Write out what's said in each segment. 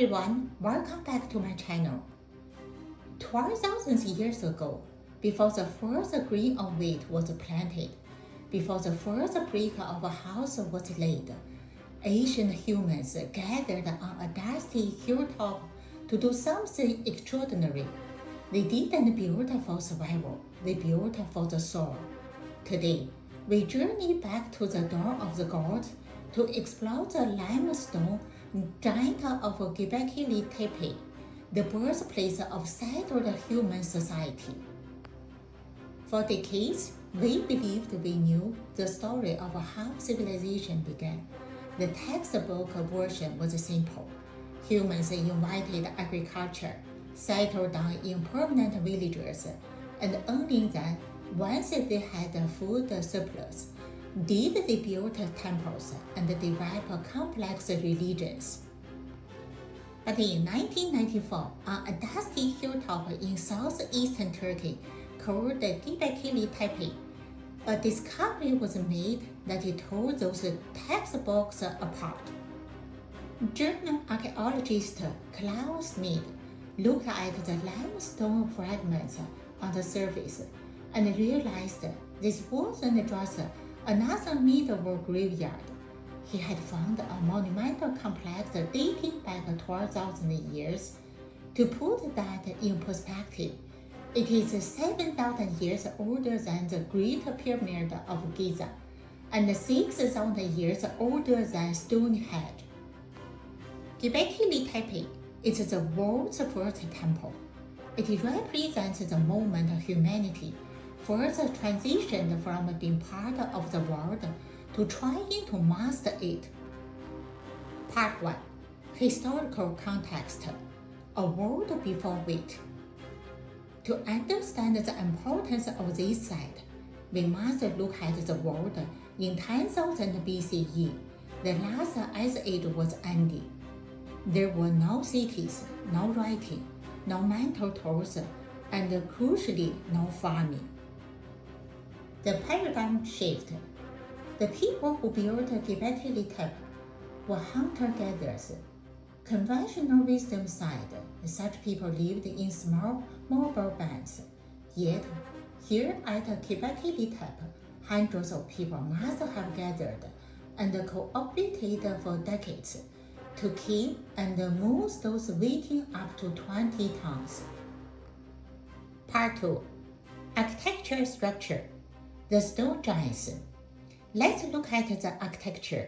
everyone, welcome back to my channel. 12,000 years ago, before the first grain of wheat was planted, before the first brick of a house was laid, ancient humans gathered on a dusty hilltop to do something extraordinary. They didn't build for survival, they built for the soul. Today, we journey back to the door of the gods to explore the limestone giant of Gobekli Tepe, the birthplace of settled human society. For decades, we believed we knew the story of how civilization began. The textbook version was simple. Humans invented agriculture, settled down in permanent villages, and only then, once they had a food surplus, did they build temples and develop complex religions. But in 1994, on a dusty hilltop in southeastern Turkey called Gobekli Tepe, a discovery was made that tore those textbooks apart. German archaeologist Klaus Schmidt looked at the limestone fragments on the surface and realized this wasn't just another medieval graveyard. He had found a monumental complex dating back 12,000 years. To put that in perspective, it is 7,000 years older than the Great Pyramid of Giza and 6,000 years older than Stonehenge. Gobekli Tepe is the world's first temple. It represents the moment humanity first transitioned from being part of the world to trying to master it. Part 1. Historical context. A world before wheat. To understand the importance of this site, we must look at the world in 10,000 BCE, the last ice age was ending. There were no cities, no writing, no mental tools, and crucially, no farming. The paradigm shift. The people who built Gobekli Tepe were hunter-gatherers. Conventional wisdom said such people lived in small mobile bands. Yet, here at Gobekli Tepe, hundreds of people must have gathered and cooperated for decades to kill and move stones weighing up to 20 tons. Part 2. Architecture structure. The stone giants. Let's look at the architecture.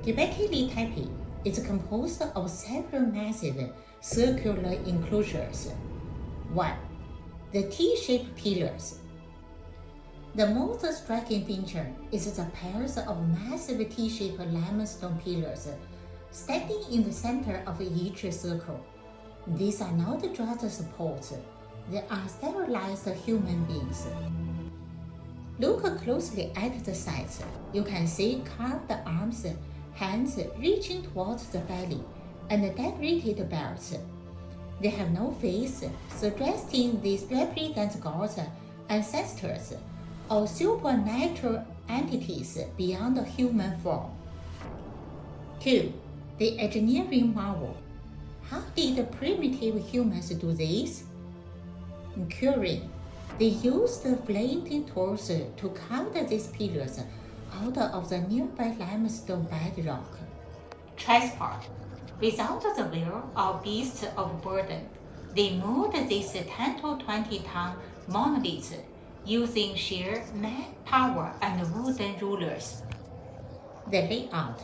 Gobekli Tepe is composed of several massive circular enclosures. 1. The T-shaped pillars. The most striking feature is the pairs of massive T-shaped limestone pillars standing in the center of each circle. These are not just supports, they are sterilized human beings. Look closely at the sides. You can see carved arms, hands reaching towards the belly, and decorated belts. They have no face, suggesting these represent gods, ancestors, or supernatural entities beyond human form. 2. The engineering marvel. How did primitive humans do this? Curing. They used flaying tools to cut these pillars out of the nearby limestone bedrock. Transport. Without the wheel or beasts of burden, they moved these 10 to 20 ton monoliths using sheer manpower and wooden rulers. The layout.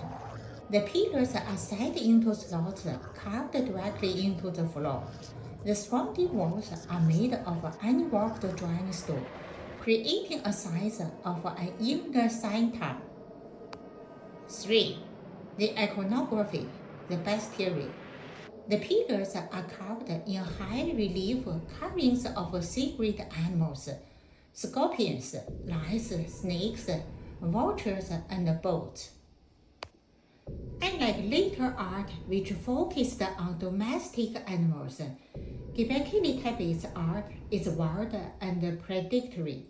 The pillars are set into slots carved directly into the floor. The surrounding walls are made of unworked dry stone, creating a size of an inner center. 3. The iconography, the bestiary. The pillars are carved in high relief carvings of sacred animals, scorpions, lions, snakes, vultures, and boats. Unlike later art which focused on domestic animals, Gobekli Tepe's art is wild and predatory.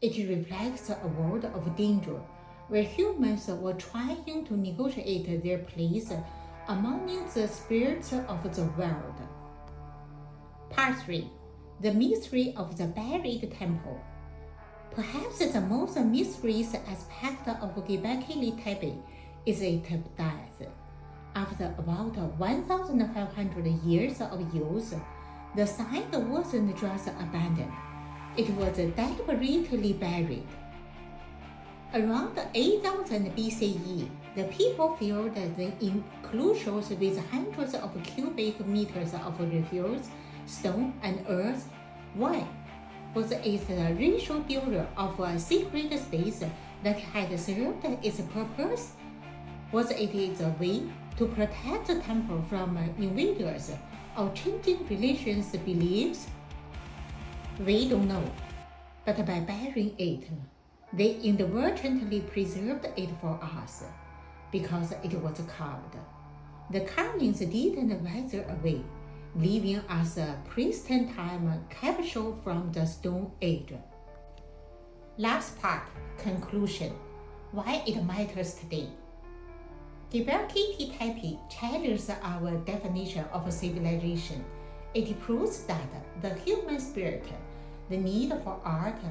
It reflects a world of danger, where humans were trying to negotiate their place among the spirits of the world. Part 3. The Mystery of the Buried Temple. Perhaps the most mysterious aspect of Gobekli Tepe is its death. After about 1,500 years of use, the site wasn't just abandoned, it was deliberately buried. Around 8000 BCE, the people filled the enclosures with hundreds of cubic meters of refuse, stone, and earth. Why? Was it the ritual builder of a secret space that had served its purpose? Was it a way to protect the temple from invaders or changing religions' beliefs? We don't know, but by burying it, they inadvertently preserved it for us, because it was carved. The carvings didn't wither away, leaving us a pristine time capsule from the Stone Age. Last part, conclusion. Why it matters today. Gobekli Tepe challenges our definition of civilization. It proves that the human spirit, the need for art,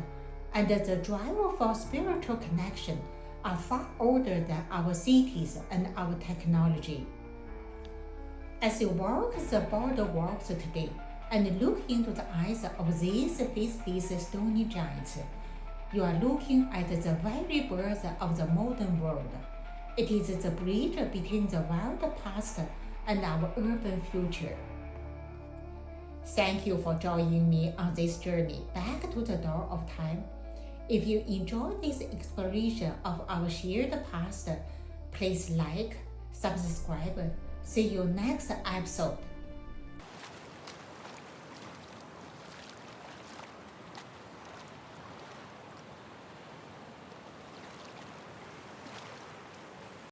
and the drive for spiritual connection are far older than our cities and our technology. As you walk the boardwalks today and look into the eyes of these faceless stony giants, you are looking at the very birth of the modern world. It is the bridge between the wild past and our urban future. Thank you for joining me on this journey back to the dawn of time. If you enjoyed this exploration of our shared past, please like, subscribe. See you next episode.